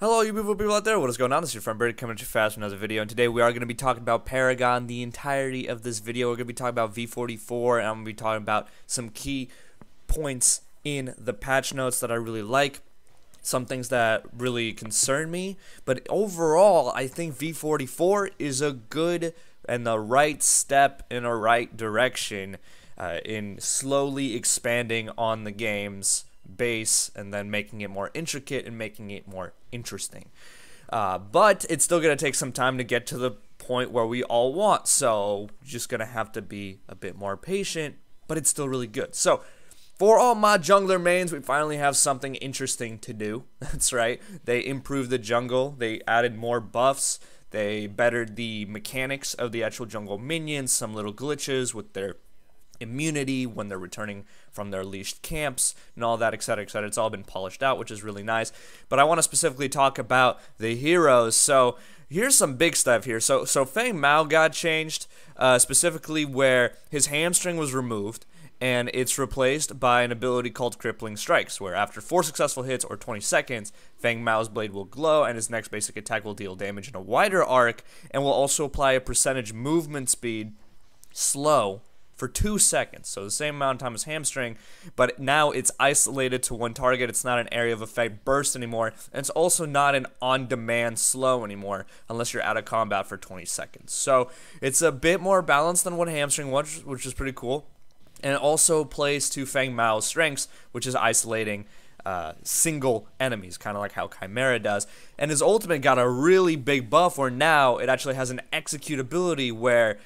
Hello, you beautiful people out there. What is going on? This is your friend Birdie coming at you fast with another video. And today we are going to be talking about Paragon. The entirety of this video, we're going to be talking about v44, and I'm going to be talking about some key points in the patch notes that I really like. Some things that really concern me. But overall, I think v44 is a good and the right step in a right direction in slowly expanding on the game's base and then making it more intricate and making it more interesting. But it's still going to take some time to get to the point where we all want, so just going to have to be a bit more patient, but it's still really good. So for all my jungler mains, we finally have something interesting to do. That's right, they improved the jungle, they added more buffs, they bettered the mechanics of the actual jungle minions, some little glitches with their immunity when they're returning from their leashed camps and all that, etc., etc. It's all been polished out, which is really nice. But I want to specifically talk about the heroes. So here's some big stuff here. So Feng Mao got changed, specifically where his hamstring was removed and it's replaced by an ability called Crippling Strikes, where after 4 successful hits or 20 seconds, Feng Mao's blade will glow and his next basic attack will deal damage in a wider arc and will also apply a percentage movement speed slow for 2 seconds, so the same amount of time as hamstring, but now it's isolated to one target. It's not an area of effect burst anymore, and it's also not an on-demand slow anymore, unless you're out of combat for 20 seconds. So it's a bit more balanced than what hamstring was, which is pretty cool, and it also plays to Feng Mao's strengths, which is isolating single enemies, kind of like how Chimera does. And his ultimate got a really big buff where now it actually has an executability where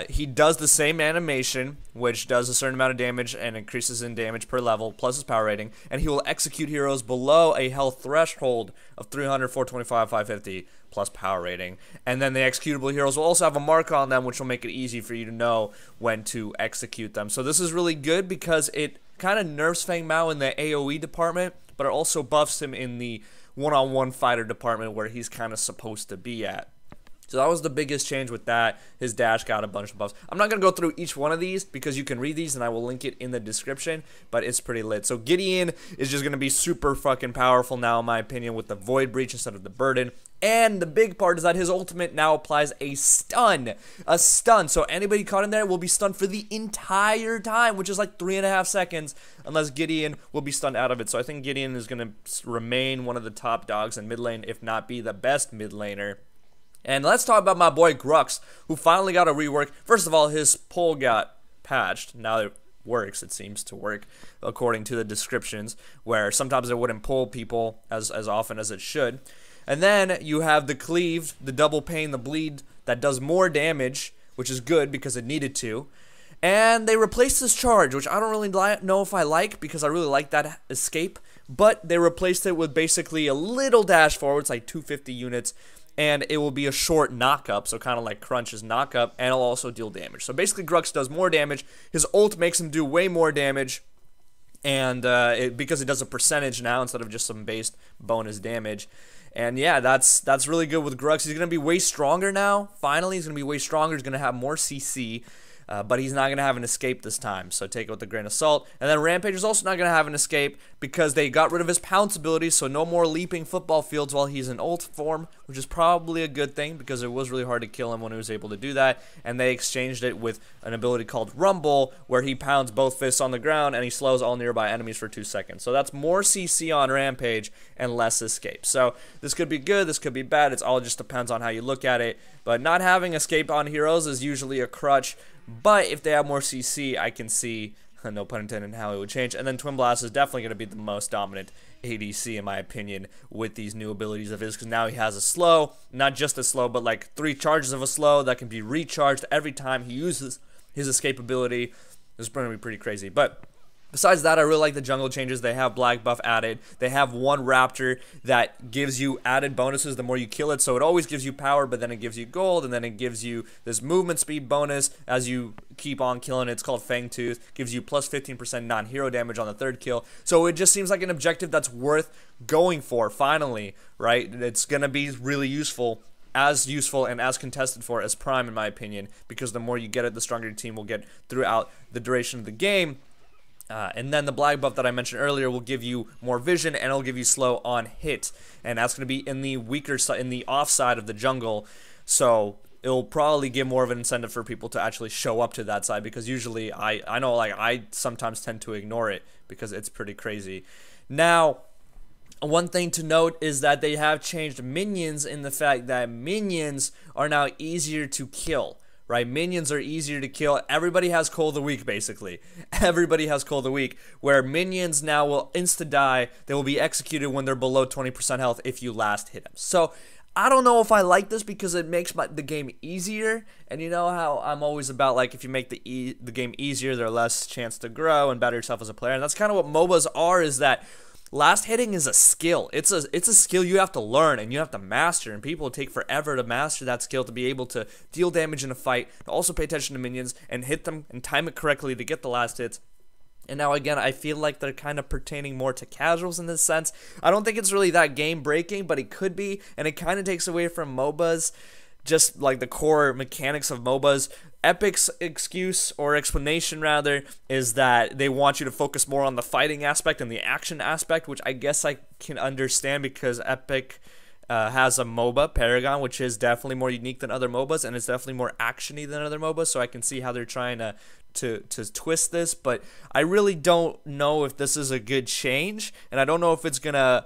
he does the same animation, which does a certain amount of damage and increases in damage per level, plus his power rating, and he will execute heroes below a health threshold of 300, 425, 550, plus power rating. And then the executable heroes will also have a mark on them, which will make it easy for you to know when to execute them. So this is really good because it kind of nerfs Feng Mao in the AoE department, but it also buffs him in the one-on-one fighter department where he's kind of supposed to be at. So that was the biggest change with that. His dash got a bunch of buffs. I'm not going to go through each one of these because you can read these and I will link it in the description, but it's pretty lit. So Gideon is just going to be super fucking powerful now in my opinion with the Void Breach instead of the Burden. And the big part is that his ultimate now applies a stun. A stun. So anybody caught in there will be stunned for the entire time, which is like 3.5 seconds, unless Gideon will be stunned out of it. So I think Gideon is going to remain one of the top dogs in mid lane, if not be the best mid laner. And let's talk about my boy Grux, who finally got a rework. First of all, his pull got patched. Now it works. It seems to work according to the descriptions, where sometimes it wouldn't pull people as often as it should. And then you have the cleave, the double pain, the bleed that does more damage, which is good because it needed to. And they replaced this charge, which I don't really know if I like because I really like that escape. But they replaced it with basically a little dash forward. It's like 250 units. And it will be a short knock-up, so kind of like Crunch's knock-up, and it'll also deal damage. So basically, Grux does more damage. His ult makes him do way more damage, and because it does a percentage now instead of just some base bonus damage. And yeah, that's really good with Grux. He's going to be way stronger now. Finally, he's going to be way stronger. He's going to have more CC. But he's not going to have an escape this time, so take it with a grain of salt. And then Rampage is also not going to have an escape because they got rid of his pounce ability, so no more leaping football fields while he's in ult form, which is probably a good thing because it was really hard to kill him when he was able to do that. And they exchanged it with an ability called Rumble, where he pounds both fists on the ground and he slows all nearby enemies for 2 seconds. So that's more CC on Rampage and less escape. So this could be good, this could be bad, it all just depends on how you look at it. But not having escape on heroes is usually a crutch. But if they have more CC, I can see, no pun intended, how it would change. And then Twin Blast is definitely going to be the most dominant ADC, in my opinion, with these new abilities of his. Because now he has a slow, not just a slow, but like 3 charges of a slow that can be recharged every time he uses his escape ability. This is going to be pretty crazy. But besides that, I really like the jungle changes. They have black buff added. They have one raptor that gives you added bonuses the more you kill it. So it always gives you power, but then it gives you gold, and then it gives you this movement speed bonus as you keep on killing. It's called Fangtooth. Gives you plus 15% non-hero damage on the 3rd kill. So it just seems like an objective that's worth going for, finally, right? It's going to be really useful and as contested for as Prime, in my opinion, because the more you get it, the stronger your team will get throughout the duration of the game. And then the black buff that I mentioned earlier will give you more vision, and it'll give you slow on hit, and that's going to be in the weaker side, in the off side of the jungle. So it'll probably give more of an incentive for people to actually show up to that side, because usually I know, like, I sometimes tend to ignore it because it's pretty crazy. Now, one thing to note is that they have changed minions, in the fact that minions are now easier to kill. Right, minions are easier to kill. Everybody has Coal of the Week, basically. Everybody has Coal of the Week, where minions now will insta-die. They will be executed when they're below 20% health if you last hit them. So, I don't know if I like this, because it makes the game easier. And you know how I'm always about, like, if you make the game easier, there's less chance to grow and better yourself as a player. And that's kind of what MOBAs are, is that last hitting is a skill. It's a skill you have to learn and you have to master, and people take forever to master that skill, to be able to deal damage in a fight, to also pay attention to minions and hit them and time it correctly to get the last hits. And now again, I feel like they're kind of pertaining more to casuals in this sense. I don't think it's really that game breaking, but it could be, and it kind of takes away from MOBAs, just like the core mechanics of MOBAs. Epic's excuse, or explanation rather, is that they want you to focus more on the fighting aspect and the action aspect, which I guess I can understand, because Epic has a MOBA, Paragon, which is definitely more unique than other MOBAs, and it's definitely more actiony than other MOBAs, so I can see how they're trying to twist this, but I really don't know if this is a good change, and I don't know if it's going to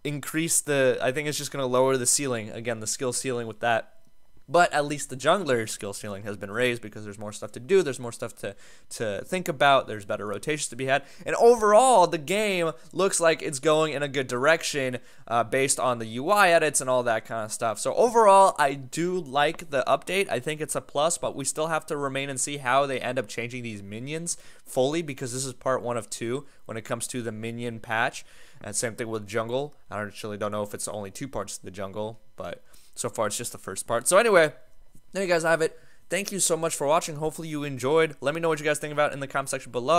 increase I think it's just going to lower the ceiling, again, the skill ceiling with that. But at least the jungler skill ceiling has been raised, because there's more stuff to do, there's more stuff to think about, there's better rotations to be had, and overall the game looks like it's going in a good direction based on the UI edits and all that kind of stuff. So overall, I do like the update. I think it's a plus, but we still have to remain and see how they end up changing these minions fully, because this is part 1 of 2 when it comes to the minion patch. And same thing with jungle. I actually don't know if it's only 2 parts to the jungle, but so far it's just the first part. So anyway, there you guys have it. Thank you so much for watching. Hopefully you enjoyed. Let me know what you guys think about it in the comment section below.